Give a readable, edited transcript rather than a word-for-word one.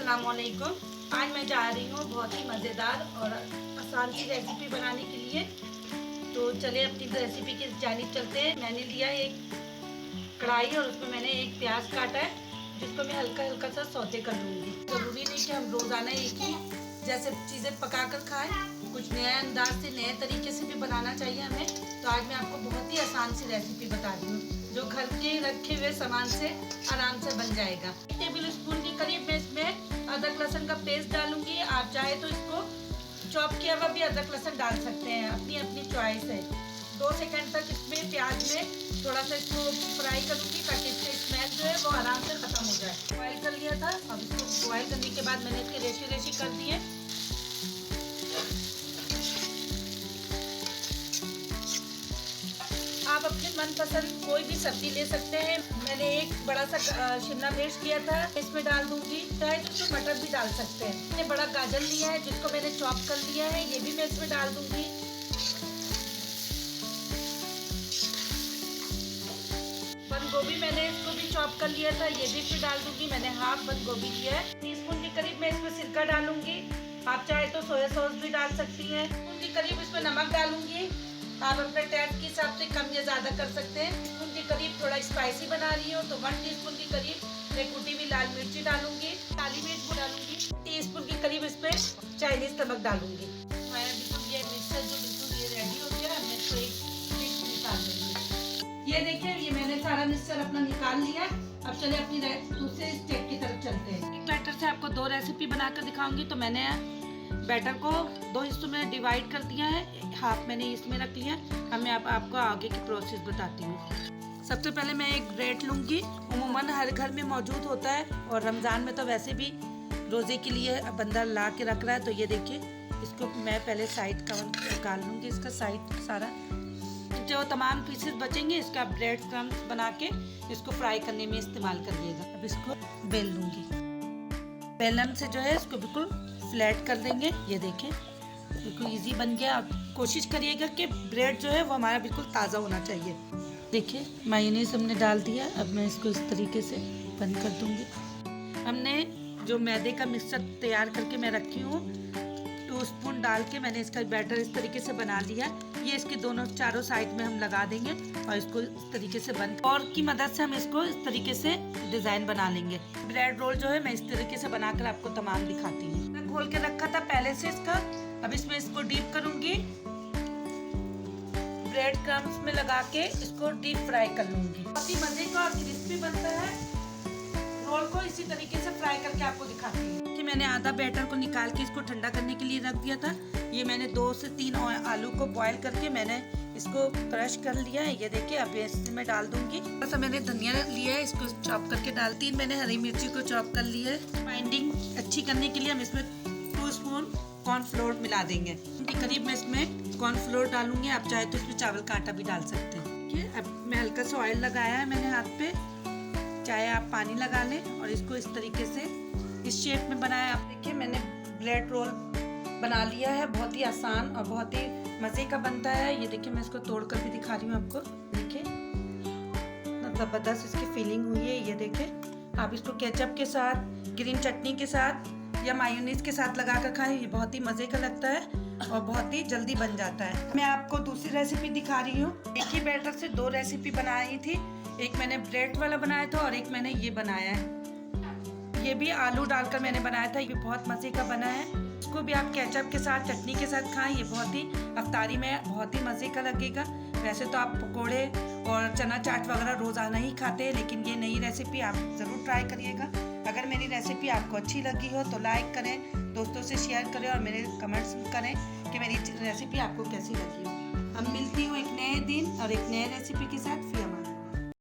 अस्सलामुअलैकुम। आज मैं जा रही हूँ बहुत ही मज़ेदार और आसान सी रेसिपी बनाने के लिए। तो चले अपनी रेसिपी की जानिब चलते हैं। मैंने लिया एक कढ़ाई और उसमें मैंने एक प्याज काटा है, जिसको मैं हल्का हल्का सा सौते कर लूँगी। ज़रूरी नहीं कि हम रोज़ाना एक ही जैसे चीज़ें पका कर खाएँ, कुछ नए अंदाज से नए तरीके से भी बनाना चाहिए हमें। तो आज मैं आपको बहुत ही आसान सी रेसिपी बता रही हूँ, जो घर के रखे हुए सामान से आराम से बन जाएगा। 1 टेबल स्पून के करीब मैं इसमें अदरक लहसुन का पेस्ट डालूंगी। आप चाहे तो इसको चॉप किया हुआ भी अदरक लहसुन डाल सकते हैं, अपनी अपनी चॉइस है। 2 सेकंड तक इसमें प्याज में थोड़ा सा इसको फ्राई करूँगी, ताकि इसकी स्मेल जो है वो आराम से ख़त्म हो जाए। बॉयल कर लिया था, अब इसको बॉयल करने के बाद मैंने इसकी रेशी रेशी कर दी है। आप अपने मनपसंद कोई भी सब्जी ले सकते हैं। मैंने एक बड़ा सा शिमला मिर्च लिया था, इसमें डाल दूंगी। चाहे तो इसमें मटर भी डाल सकते हैं। मैंने बड़ा गाजर लिया है, जिसको मैंने चॉप कर लिया है, ये भी मैं इसमें डाल दूंगी। बंद गोभी मैंने इसको भी चॉप कर लिया था, ये भी इसमें डाल दूंगी। मैंने हाफ बंद गोभी लिया है। टीस्पून के करीब मैं इसमें सिरका डालूंगी। आप चाहे तो सोया सॉस भी डाल सकती हैं। टीस्पून के करीब इसमें नमक डालूंगी। आप अपने टेस्ट के हिसाब से कम या ज़्यादा कर सकते हैं। टीस्पून के करीब थोड़ा स्पाइसी बना रही हूँ, तो 1 टीस्पून के करीब एक कुटी हुई लाल मिर्ची डालूंगी, काली मिर्च डालूंगी। टीस्पून के करीब इसमें चाइनीज नमक डालूंगी। हमारा बिल्कुल ये मिक्सर जो बिल्कुल ये रेडी हो गया, मैं इसको एक डिश में निकाल लूँगी। ये देखिए, ये मैंने सारा मिक्सर अपना निकाल लिया। अब चले अपनी दूसरे स्टेप की तरफ चलते हैं। एक बैटर से आपको 2 रेसिपी बनाकर दिखाऊंगी। तो मैंने बैटर को 2 हिस्सों में डिवाइड कर दिया है, हाफ मैंने इसमें रख लिया। अब मैं आपको आगे की प्रोसेस बताती हूँ। सबसे पहले मैं एक ब्रेड लूँगी। उमूमन हर घर में मौजूद होता है, और रमज़ान में तो वैसे भी रोज़े के लिए बंदा ला के रख रहा है। तो ये देखिए, इसको मैं पहले साइड का निकाल लूँगी, इसका साइड सारा। जो तमाम पीसेस बचेंगे, इसका ब्रेड क्रम्स बना के इसको फ्राई करने में इस्तेमाल करिएगा। अब इसको बेल लूँगी। बेलन से जो है इसको बिल्कुल फ्लैट कर देंगे। ये देखें, बिल्कुल इजी बन गया। आप कोशिश करिएगा कि ब्रेड जो है वो हमारा बिल्कुल ताज़ा होना चाहिए। देखिए, मायोनीज हमने डाल दिया। अब मैं इसको इस तरीके से बंद कर दूंगी। हमने जो मैदे का मिक्सचर तैयार करके मैं रखी हूँ, 2 स्पून डाल के मैंने इसका बैटर इस तरीके से बना लिया। ये इसके चारों साइड में हम लगा देंगे, और इसको इस तरीके से बंद और की मदद से हम इसको इस तरीके से डिज़ाइन बना लेंगे। ब्रेड रोल जो है मैं इस तरीके से बनाकर आपको तमाम दिखाती हूँ। मैं खोल के रखा था पहले से इसका। अब इसमें इसको डीप करूंगी, ब्रेड क्रम्स में लगा के इसको डीप फ्राई कर लूंगी। बहुत ही मजे का और क्रिस्पी बनता है। रोल को इसी तरीके से फ्राई करके आपको दिखाती हूँ। कि मैंने आधा बैटर को निकाल के इसको ठंडा करने के लिए रख दिया था। ये मैंने 2 से 3 आलू को बॉईल करके मैंने इसको क्रश कर लिया है। ये देखिए, अब इसमें डाल दूंगी। थोड़ा सा मैंने धनिया लिया है, इसको चॉप करके डाल। 3 मैंने हरी मिर्ची को चॉप कर लिया है। बाइंडिंग अच्छी करने के लिए हम इसमें 2 स्पून कॉर्नफ्लोर मिला देंगे। के करीब मैं इसमें कॉर्नफ्लोर डालूंगी। आप चाहे तो इसमें चावल का आटा भी डाल सकते हैं। ठीक है, अब मैं हल्का सा ऑयल लगाया है मैंने हाथ पे, चाहे आप पानी लगा लें, और इसको इस तरीके से इस शेप में बनाया। आप देखिए, मैंने ब्रेड रोल बना लिया है। बहुत ही आसान और बहुत ही मज़े का बनता है। ये देखिए, मैं इसको तोड़कर भी दिखा रही हूँ आपको। देखिए, ज़बरदस्त इसकी फीलिंग हुई है। ये देखिए, आप इसको केचप के साथ, ग्रीन चटनी के साथ या मायोनीज के साथ लगा कर खाएं। ये बहुत ही मज़े का लगता है और बहुत ही जल्दी बन जाता है। मैं आपको दूसरी रेसिपी दिखा रही हूँ। एक ही बैटर से 2 रेसिपी बनाई थी। एक मैंने ब्रेड वाला बनाया था, और एक मैंने ये बनाया है। ये भी आलू डालकर मैंने बनाया था। ये बहुत मज़े का बना है। इसको भी आप केचप के साथ, चटनी के साथ खाएं। ये बहुत ही अफ्तारी में बहुत ही मज़े का लगेगा। वैसे तो आप पकोड़े और चना चाट वगैरह रोज़ाना ही खाते हैं, लेकिन ये नई रेसिपी आप ज़रूर ट्राई करिएगा। अगर मेरी रेसिपी आपको अच्छी लगी हो तो लाइक करें, दोस्तों से शेयर करें, और मेरे कमेंट्स करें कि मेरी रेसिपी आपको कैसी लगी हो। हम मिलती हूँ एक नए दिन और एक नए रेसिपी के साथ। फिर